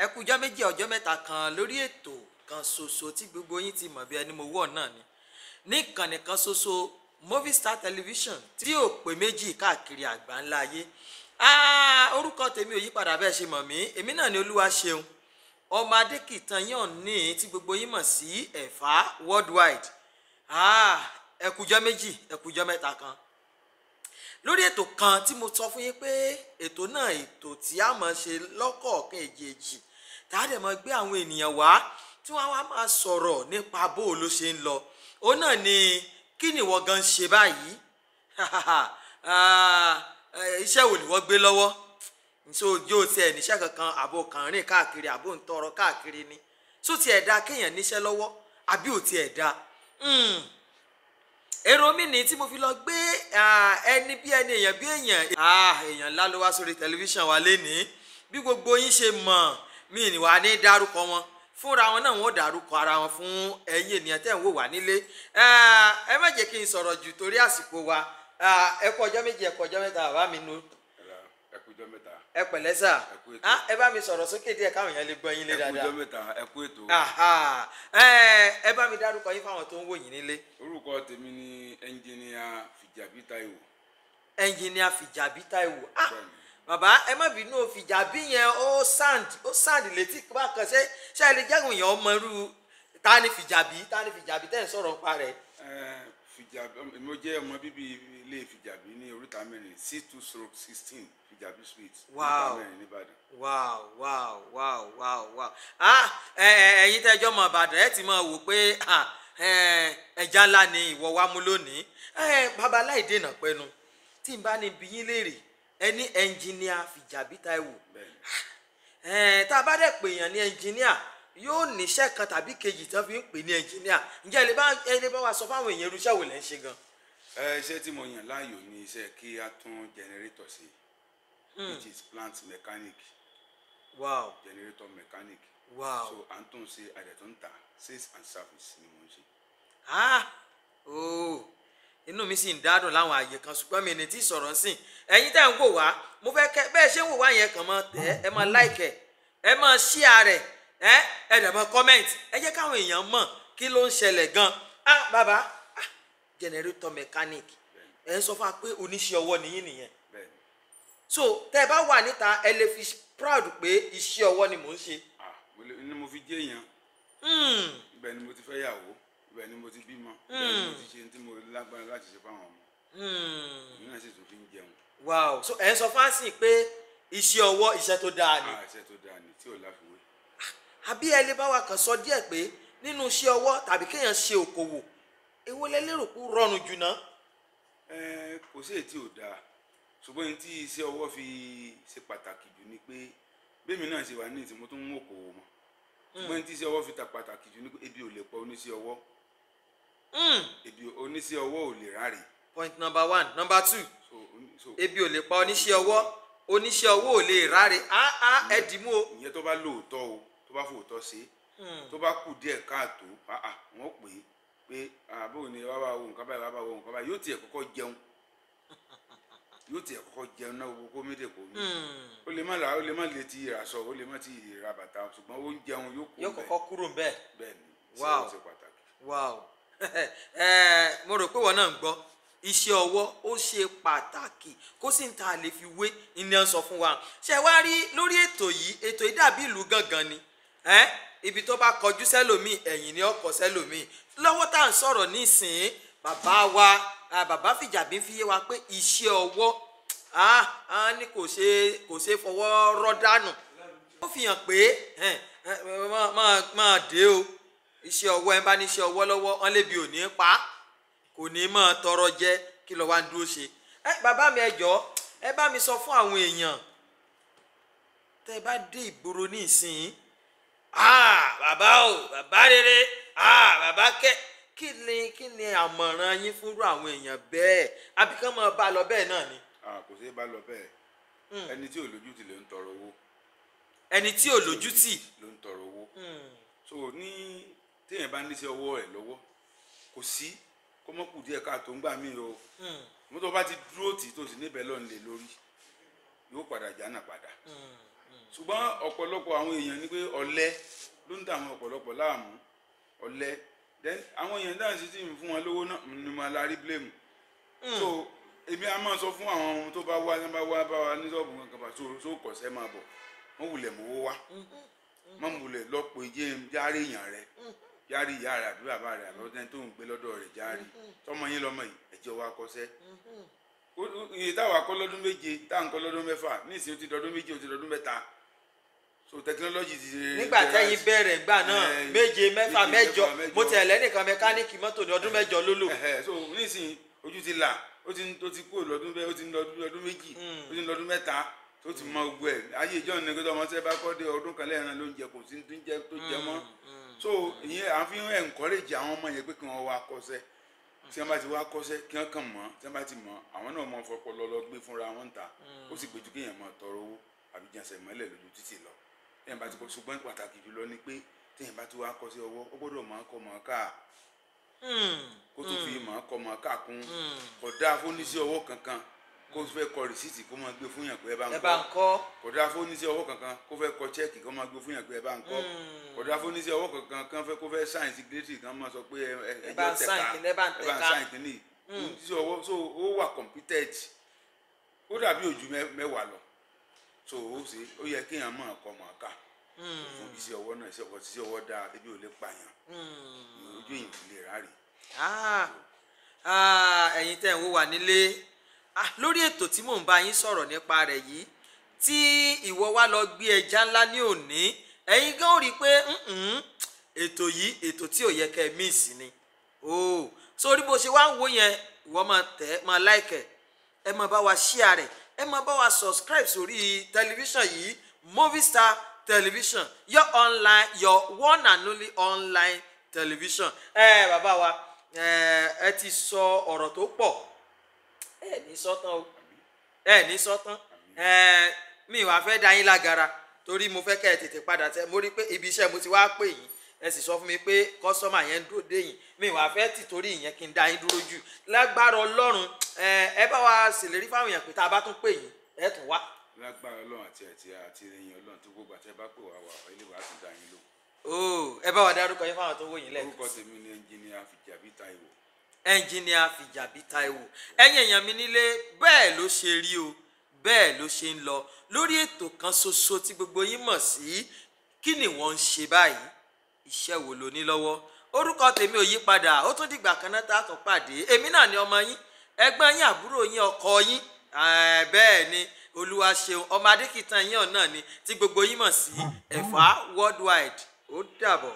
ẹ kú ọjọ́ méjì ọjọ́ mẹ́ta kan lórí ètò kan ṣoṣo tí gbogbo yín ti mọ̀ bí ẹni mo wọ̀ náà ni ní ìkànnì kan ṣoṣo Movistar Television tí ò pé méjì káàkiri àgbáńlá ayé. Orúkọ tèmi ò yípadà bẹ́ẹ̀ ṣe mọ̀ mí, èmi náà ni Olúwaṣeun ọmọ Adékìtàn yàn ní tí gbogbo yín mọ̀ sí Ẹ̀fà worldwide. Ẹ kú ọjọ́ méjì ẹ kú ọjọ́ mẹ́ta kan lórí ètò kan tí mo sọ fún yín pé ètò náà ètò tí a máa ṣe lọ́kọ̀ọ̀kan èjèèjì tá a dẹ̀ máa gbé àwọn ènìyàn wá tí wọ́n á máa sọ̀rọ̀ nípa bó ló ṣe ń lọ. Ó náà ni kí ni ìwọ gan ṣe báyìí iṣẹ́ wo ni wọ́n gbé lọ́wọ́ so yóò tiẹ̀ níṣẹ́ kankan àbò kan rìn káàkiri àbò ń tọrọ káàkiri ni so tiẹ̀ dá kéèyàn níṣẹ́ lọ́wọ́ àbí ò tiẹ̀ dá. Èrò mi ni tí mo fi lọ gbé ẹni bí ẹni èèyàn bí èèyàn èèyàn ńlá ló wá sórí tẹlifíṣàn wa lénìí bí gbogbo yín ṣe mọ̀ mí ni wàá ní dárúkọ wọn fúnra wọn náà wọn ò dárúkọ ara wọn fún ẹ̀yin ènìyàn tẹ́ ń wò wá nílé. Ẹ má jẹ́ kí n sọ̀rọ̀ jù torí àsìkò wa. Ẹ kú ọjọ́ méjì ẹ kú ọjọ́ mẹ́ta bàbá mi nu. Ẹ kú ọjọ́ mẹ́ta. Ẹ pẹ̀lẹ́ sà. Ẹ bá mi sọ̀rọ̀ sókè díẹ̀ káwọn èèyàn lè gbọ́ yín lé dáadáa. Ẹ kú ọjọ́ mẹ́ta ẹ kú ètò. Ẹ bá mi dárúkọ yín fáwọn tó ń wò yín nílé. Orúkọ tèmi ni ẹnjìníà Fìjàbí Táíwò. Ẹnjìníà Fìjàbí Táíwò. Bàbá ẹ má bínú Fìjàbí yẹn ó sand létí bákan ṣé ẹ lè jẹ́gùn yẹn ọmọ irú ta ni Fìjàbí tẹ́ ń sọ̀rọ̀ nípa rẹ̀. Fìjàbí mo jẹ́ ọmọ bíbí ilé Fìjàbí ní oríta mẹ́rin C2/16 Fìjàbí street oríta mẹ́rin nìbàdàn. Wow. Ẹ̀yin tẹ́jọ́ mọ̀ Ìbàdàn ẹ ti máa wò pé ẹja ńlá ni ìwọ wá mú lónìí. Bàbá láì dènà pẹnu tí n bá ní bí yín léèrè ẹni ẹnjìníà Fìjàbí Táíwò tá a bá dẹ̀ pè yàn ní ẹnjìníà yóò níṣẹ́ kan tàbí kejì tí wọ́n fi ń pè ní ẹnjìníà. Ǹjẹ́ ẹ lè bá wa sọ fáwọn èèyàn irúṣẹ́ wo lẹ́ ń ṣe gan. Iṣẹ́ tí mo yàn láàyò ni iṣẹ́ kí a tún generator ṣe which is plant mechanic. Wow. Generator mechanic. Wow. So à ń tún ṣe àdẹ̀tún ta sales and service ni mo ń ṣe. Inú mi sì ń dádùn láwọn àyè kan ṣùgbọ́n mi ní tí sọ̀rọ̀ sí ẹ̀yin tẹ́ ń wò wá mo fẹ́ kẹ́ bẹ́ẹ̀ ṣe ń wò wá yẹn kàn máa tẹ̀ ẹ máa like ẹ máa share rẹ̀ ẹ dẹ̀ máa comment ẹ jẹ́ káwọn èèyàn mọ̀ kí ló ń ṣẹlẹ̀ gan. Bàbá generator mechanic ẹ ń sọ fún wa pé oníṣẹ́ ọwọ́ nìyí nìyẹn so tẹ́ ẹ bá wà níta ẹ lè fi proud pé iṣẹ́ ọwọ́ ni mò ń ṣe. Ni mo fi jẹ́ èèyàn ibẹ̀ ni mo ti fẹ́ yàwó ibẹ̀ ni mo ti bímọ ibẹ̀ ni mo ti ṣe tí mo lágbára láti ṣe fáwọn ọmọ èmi náà sì tún fi ń jẹun. Wow, so ẹ ń sọ fáǹsì pé iṣẹ́ ọwọ́ iṣẹ́ tó dáa ni. Iṣẹ́ tó dáa ni tí ò láfiwé. Àbí ẹ lè bá wa kàn sọ díẹ̀ pé nínú iṣẹ́ ọwọ́ tàbí kéèyàn ṣe òkòwò èwo lẹ lérò pé rọrùn jù náà. Kò sí èyí tí ò dáa ṣùgbọ́n ní tí iṣẹ́ ọwọ́ fi ṣe pàtàkì jù ni pé bẹ́ẹ̀mi náà ṣe wà ní ìtì mo tún ń òkòwò mọ́ ṣùgbọ́n ní tí iṣẹ́ ọwọ́ fi ta pàtàkì jù ni pé ebi ò lè pa oníṣẹ́ ọwọ́. Ebi oníṣẹ́ ọwọ́ ò lè ráre. Point number 1. Number 2. Ebi ò lè pa oníṣẹ́ ọwọ́ ò lè ráre. Ẹ dìímú o. Ìyẹn tó bá lóòótọ́ o tó bá fòótọ́ ṣe tó bá kù díẹ̀ káàtó wọ́n pè é pé àbò ni wàá bá wo nǹkan báyìí yóò tiẹ̀ kọ́kọ́ jẹun náà gbogbo kó méde kò mí ó lè má lè ti ìrasọ ó lè má ti ìra bàtà ṣùgbọ́n ó ń jẹun yóò kọ́kọ́ kúrò ń bẹ́ẹ̀. Bẹ́ẹ̀ni wow ṣe pàtàkì. Wow. Mo rò pé wọn náà ń gbọ́ iṣẹ́ ọwọ́ ó ṣe pàtàkì kó sì ń ta lè fi wé ní ẹ̀ ń sọ fún wa. Ṣé wá rí lórí ètò yìí dàbí ìlú gangan ni ibi tó bá kọjú sẹ́lòmíì ẹ̀yìn ni ọkọ̀ sẹ́lòmíì lọ́wọ́ tá à ń sọ̀rọ̀ nísìnyí bàbá Fìjàbí ń fi yé wa pé iṣẹ́ ọwọ́ ní kò ṣe fọwọ́ rọ́ dànù. Ó fi hàn pé máa dé o iṣẹ́ ọwọ́ ẹ bá ní iṣẹ́ ọwọ́ lọ́wọ́ wọn lébi ò ní pa kò ní máa tọrọ jẹ kí ló wá ń dúró ṣe. Bàbá mi ẹ jọ̀ọ́ ẹ bá mi sọ fún àwọn èèyàn tẹ́ ẹ bá dé ìgboro ní ìsìn bàbá o bàbá rere bàbá kí ni àmọ̀ràn yín fúnrú àwọn èèyàn bẹ́ẹ̀ àbí kán máa bá lọ bẹ́ẹ̀ náà ni. Kò sí bá lọ bẹ́ẹ̀ ẹni tí ò lójútì ló ń tọrọ owó. Ẹni tí ò lójútì ló ń tọrọ owó. So ní téèyàn bá níṣẹ́ ọwọ́ rẹ̀ lọ́wọ́ kò sí kó mọ́ kù díẹ̀ káàtó ń gbà mí o mo tó bá ti dúró tì tó sì níbẹ̀ lọ́n lè lórí yóò padà jánà padà ṣùgbọ́n ọ̀pọ̀lọpọ̀ àwọn èèyàn ní pé ọ̀lẹ ló ń dà àwọn ọ̀pọ̀lọpọ̀ láàmú ọ̀lẹ then àwọn èèyàn dáhùn sí tí ń fún wọn lówó náà ni mo la rí blame so èmi a máa sọ fún àwọn ohun tó bá wá bá wa ní sọ́ọ̀bù kankan bá so kọ̀ọ̀sẹ́ máa bọ̀ wọ́n wulẹ̀ mọ́wó wá wọ́n wulẹ̀ lọ́pọ̀ ìjẹ́ járe èèyàn rẹ̀ járe ìyá rẹ̀ àbí bàbá rẹ̀ àbọ̀dẹ́ tó ń gbé lọ́dọ̀ rẹ̀ járe tọmọ yín lọ́mọ yìí ẹ̀jẹ̀ wa kọsẹ́ iye táwa kọ́ lọ́dún méje táà ń kọ́ lọ́dún mẹ́fà ní ìsìn ó ti dọdún méje ó ti dọdún mẹ́ta so technology ti ṣe. nígbà tẹ́yìn bẹ̀rẹ̀ gbà náà méje mẹ́fà mẹ́jọ mo tẹ̀lé nìkan mẹkáníìkì mọ́tò ní ọdún mẹ́jọ ló lò. so nísìnyí ojú ti là ó ti kúrò lọ́dún bẹ́ẹ̀ ó ti ń lọ́dún méjì ó ti ń lọ́dún mẹ́ta tó ti mọ gbogbo ẹ̀ ayé ìjọ ní gbẹdọ̀ ọmọ tẹ́ bá kọ́ dé ọdún kan lẹ́yìn ló ń jẹ kò sí tó jẹ mọ́ so ìyẹn à ń fi encourage àwọn ọmọ yẹn pé kí wọ́n wá kọ́ṣẹ́ tí wọ́n bá ti wá kọ́ṣẹ́ kí wọ́n kàn mọ́ tí wọ́n bá ti mọ́ àwọn náà mọ fọpọlọ lọ gbé fúnra wọn ń ta ó sì gbèjú kéèyàn máa tọrọ owó àbí jàǹsẹ̀ mọ́lẹ̀ lójú títì lọ téèyàn bá ti kọ́ ṣùgbọ́n pàtàkì jùlọ ni pé téèyàn bá ti wá kọ́ṣẹ́ ọwọ́ ó gbọ́dọ̀ máa kọ́ máa ká kó tó fi máa kọ́ máa ká kún kò dáa fóníṣẹ́ ọwọ́ kankan kó fẹ́ kọ rìsíìtì kó máa gbé fún yàn pé ẹ bá ń kọ́ kò dáa fóníṣẹ́ ọwọ́ kankan kó fẹ́ kọ chẹ́ẹ̀kì kó máa gbé fún yàn pé ẹ bá ń kọ́ kò dáa fóníṣẹ́ ọwọ́ kankan kó fẹ́ sáìn sígírẹ́tì kan máa sọ pé ẹ bá ń sáìn kìíní oníṣẹ́ ọwọ́ so ó wà competent ó dàbí ojú mẹ́wàá lọ so ó ṣe ó yẹ kéèyàn máa kọ́ máa kà fún iṣẹ́ ọwọ́ náà iṣẹ́ ọwọ́ dáa ebi ò lè pààyàn ojú èyàn kò lè ráre. ẹ̀yin tẹ́ ń wò wá nílé lórí ètò tí mò ń bá yín sọ̀rọ̀ nípa rẹ̀ yìí tí ìwọ wá lọ gbé ẹja ńlá ní òní ẹ̀yin gan rí i pé ètò yìí ètò tí ò yẹ kẹ́ ẹ míìsì ni sórí bó ṣe wá ń wò yẹn ìwọ máa tẹ̀ máa láìkẹ̀ ẹ máa bá wa ṣíà rẹ̀ ẹ máa bá wa subscribe sórí tẹlifíṣàn yìí Movie Star Television your one and only online television. Bàbá wa ẹ ti sọ ọ̀rọ̀ tó pọ̀ ẹ ní sọ́tán o ẹ ní sọ́tán mi wàá fẹ́ dá yín lágara torí mo fẹ́ kẹ́ ẹ tètè padà tẹ mo rí pé ibi iṣẹ́ mo ti wá pè yín ẹ sì sọ fún mi pé kọ́sọ́mà yẹn ń dúró dé yín mi wàá fẹ́ tì torí ìyẹn kí n dá yín dúró jù lágbára Ọlọ́run ẹ bá wa ṣèlérí fáwọn èèyàn pé tá a bá tún pè yín ẹ tún wá. lágbára Ọlọ́run àti ẹ̀yìn Ọlọ́run tó gbogbo àti ẹ bá pè wá wà ilé wa tún dá yín lò. ẹ bá wa dárúkọ yín fáwọn tó wò yín lẹ́ẹ̀kan. orúkọ tèmi ni ẹnjìníà Fìjàbí Táíwò. ẹnjìníà Fìjàbí Táíwò ẹ̀yin èèyàn mi nílé bẹ́ẹ̀ ló ṣe rí o bẹ́ẹ̀ ló ṣe ń lọ lórí ètò kan ṣoṣo tí gbogbo yín mọ̀ sí kí ni wọ́n ń ṣe báyìí iṣẹ́ wo ló ní lọ́wọ́ orúkọ tèmi ò yí padà ó tún dìgbà kan náà tá a tún pàdé èmi náà ni ọmọ yín ẹgbẹ́ yín àbúrò yín ọkọ yín bẹ́ẹ̀ ni olúwa ṣeun ọmọ adékìtàn yín náà ni tí gbogbo yín mọ̀ sí Ẹ̀fà Worldwide ó dàbọ̀.